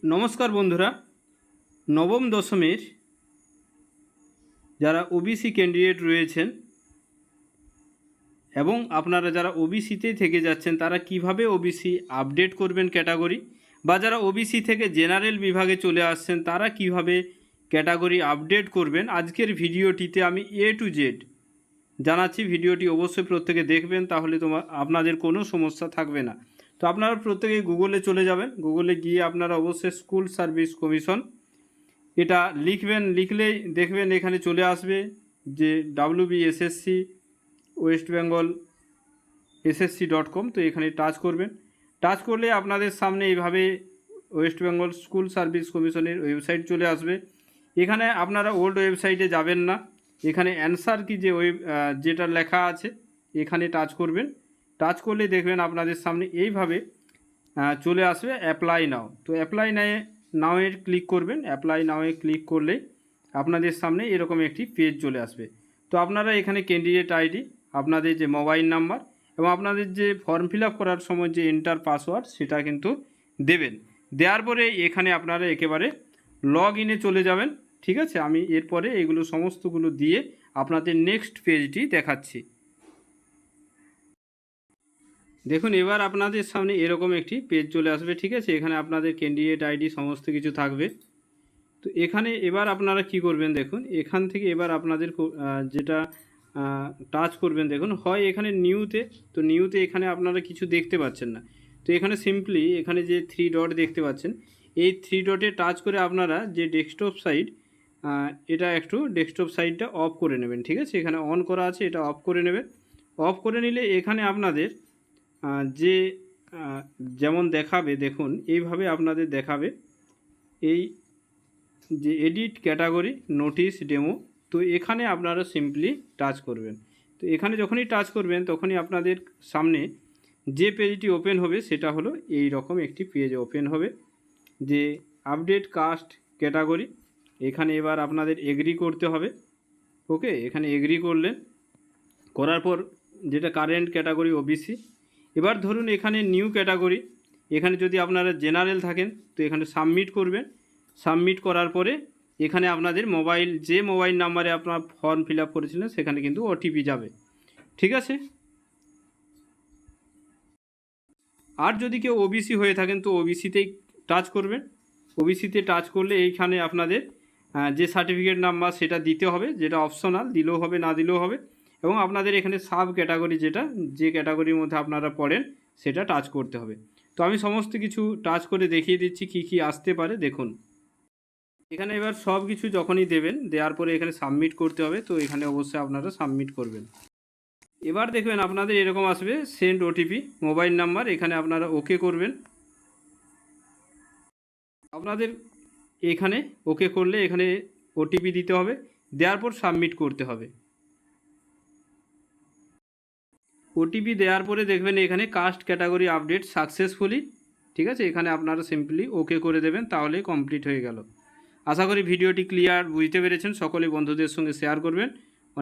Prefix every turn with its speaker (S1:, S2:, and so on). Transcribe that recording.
S1: নমস্কার বন্ধুরা, নবম দশমের যারা ওবিসি ক্যান্ডিডেট রয়েছেন এবং আপনারা যারা ওবিসিতে থেকে যাচ্ছেন তারা কিভাবে ওবিসি আপডেট করবেন ক্যাটাগরি, বা যারা ওবিসি থেকে জেনারেল বিভাগে চলে আসছেন তারা কিভাবে ক্যাটাগরি আপডেট করবেন, আজকের ভিডিওটিতে আমি A to Z জানাচ্ছি। ভিডিওটি অবশ্যই প্রত্যেকে দেখবেন, তাহলে আপনাদের কোনো সমস্যা থাকবে না। তো আপনারা প্রত্যেকে গুগলে চলে যাবেন, গুগলে গিয়ে আপনারা অবশ্যই স্কুল সার্ভিস কমিশন এটা লিখবেন, লিখলেই দেখবেন এখানে চলে আসবে যে WBSSC ওয়েস্ট বেঙ্গল SSC.com। তো এখানে টাচ করবেন, টাচ করলে আপনাদের সামনে এইভাবে ওয়েস্ট বেঙ্গল স্কুল সার্ভিস কমিশনের ওয়েবসাইট চলে আসবে। এখানে আপনারা ওল্ড ওয়েবসাইটে যাবেন না, এখানে অ্যান্সার কি যে যেটা লেখা আছে এখানে টাচ করবেন। টাচ করলে দেখবেন আপনাদের সামনে এইভাবে চলে আসবে অ্যাপ্লাই নাও। তো অ্যাপ্লাই নাওয়ে ক্লিক করবেন। অ্যাপ্লাই নাওয়ে ক্লিক করলেই আপনাদের সামনে এরকম একটি পেজ চলে আসবে। তো আপনারা এখানে ক্যান্ডিডেট আইডি, আপনাদের যে মোবাইল নাম্বার এবং আপনাদের যে ফর্ম ফিল আপ করার সময় যে এন্টার পাসওয়ার্ড সেটা কিন্তু দেবেন। দেওয়ার পরে এখানে আপনারা একেবারে লগ ইনে চলে যাবেন। ঠিক আছে, আমি এরপরে এগুলো সমস্তগুলো দিয়ে আপনাদের নেক্সট পেজটি দেখাচ্ছি। দেখুন, এবার আপনাদের সামনে এরকম একটি পেজ চলে আসবে। ঠিক আছে, এখানে আপনাদের ক্যান্ডিডেট আইডি সমস্ত কিছু থাকবে। তো এখানে এবার আপনারা কি করবেন, দেখুন এখান থেকে এবার আপনাদের যেটা টাচ করবেন, দেখুন হয় এখানে নিউতে। তো নিউতে এখানে আপনারা কিছু দেখতে পাচ্ছেন না, তো এখানে সিম্পলি এখানে যে 3 ডট দেখতে পাচ্ছেন, এই 3 ডটে টাচ করে আপনারা যে ডেস্কটপ সাইড, এটা একটু ডেস্কটপ সাইডটা অফ করে নেবেন। ঠিক আছে, এখানে অন করা আছে, এটা অফ করে নেবেন। অফ করে নিলে এখানে আপনাদের যে যেমন দেখাবে, দেখুন এইভাবে আপনাদের দেখাবে এই যে এডিট ক্যাটাগরি নোটিশ ডেমো। তো এখানে আপনারা সিম্পলি টাচ করবেন। তো এখানে যখনই টাচ করবেন তখনই আপনাদের সামনে যে পেজটি ওপেন হবে সেটা হলো এই রকম একটি পেজ ওপেন হবে, যে আপডেট কাস্ট ক্যাটাগরি। এখানে এবার আপনাদের এগ্রি করতে হবে। ওকে, এখানে এগ্রি করলেন, করার পর যেটা কারেন্ট ক্যাটাগরি ওবিসি। এবার ধরুন এখানে নিউ ক্যাটাগরি, এখানে যদি আপনারা জেনারেল থাকেন তো এখানে সাবমিট করবেন। সাবমিট করার পরে এখানে আপনাদের যে মোবাইল নাম্বারে আপনার ফর্ম ফিল আপ করেছিলেন সেখানে কিন্তু ওটিপি যাবে। ঠিক আছে, আর যদি কেউ ওবিসি হয়ে থাকেন তো ওবিসিতেই টাচ করবেন। ওবিসিতে টাচ করলে এইখানে আপনাদের যে সার্টিফিকেট নাম্বার সেটা দিতে হবে, যেটা অপশনাল, দিলেও হবে না দিলেও হবে। এবং আপনাদের এখানে সাব ক্যাটাগরি, যেটা যে ক্যাটাগরির মধ্যে আপনারা পড়েন সেটা টাচ করতে হবে। তো আমি সমস্ত কিছু টাচ করে দেখিয়ে দিচ্ছি কি কি আসতে পারে। দেখুন এখানে এবার সব কিছু যখনই দেবেন, দেওয়ার পরে এখানে সাবমিট করতে হবে। তো এখানে অবশ্যই আপনারা সাবমিট করবেন। এবার দেখবেন আপনাদের এরকম আসবে সেন্ড ওটিপি মোবাইল নাম্বার, এখানে আপনারা ওকে করবেন। আপনাদের এখানে ওকে করলে এখানে ওটিপি দিতে হবে, দেওয়ার পর সাবমিট করতে হবে। ওটিপি দেওয়ার পরে দেখবেন এখানে কাস্ট ক্যাটাগরি আপডেট সাকসেসফুলি। ঠিক আছে, এখানে আপনারা সিম্পলি ওকে করে দেবেন, তাহলেই কমপ্লিট হয়ে গেল। আশা করি ভিডিওটি ক্লিয়ার বুঝতে পেরেছেন। সকলে বন্ধুদের সঙ্গে শেয়ার করবেন।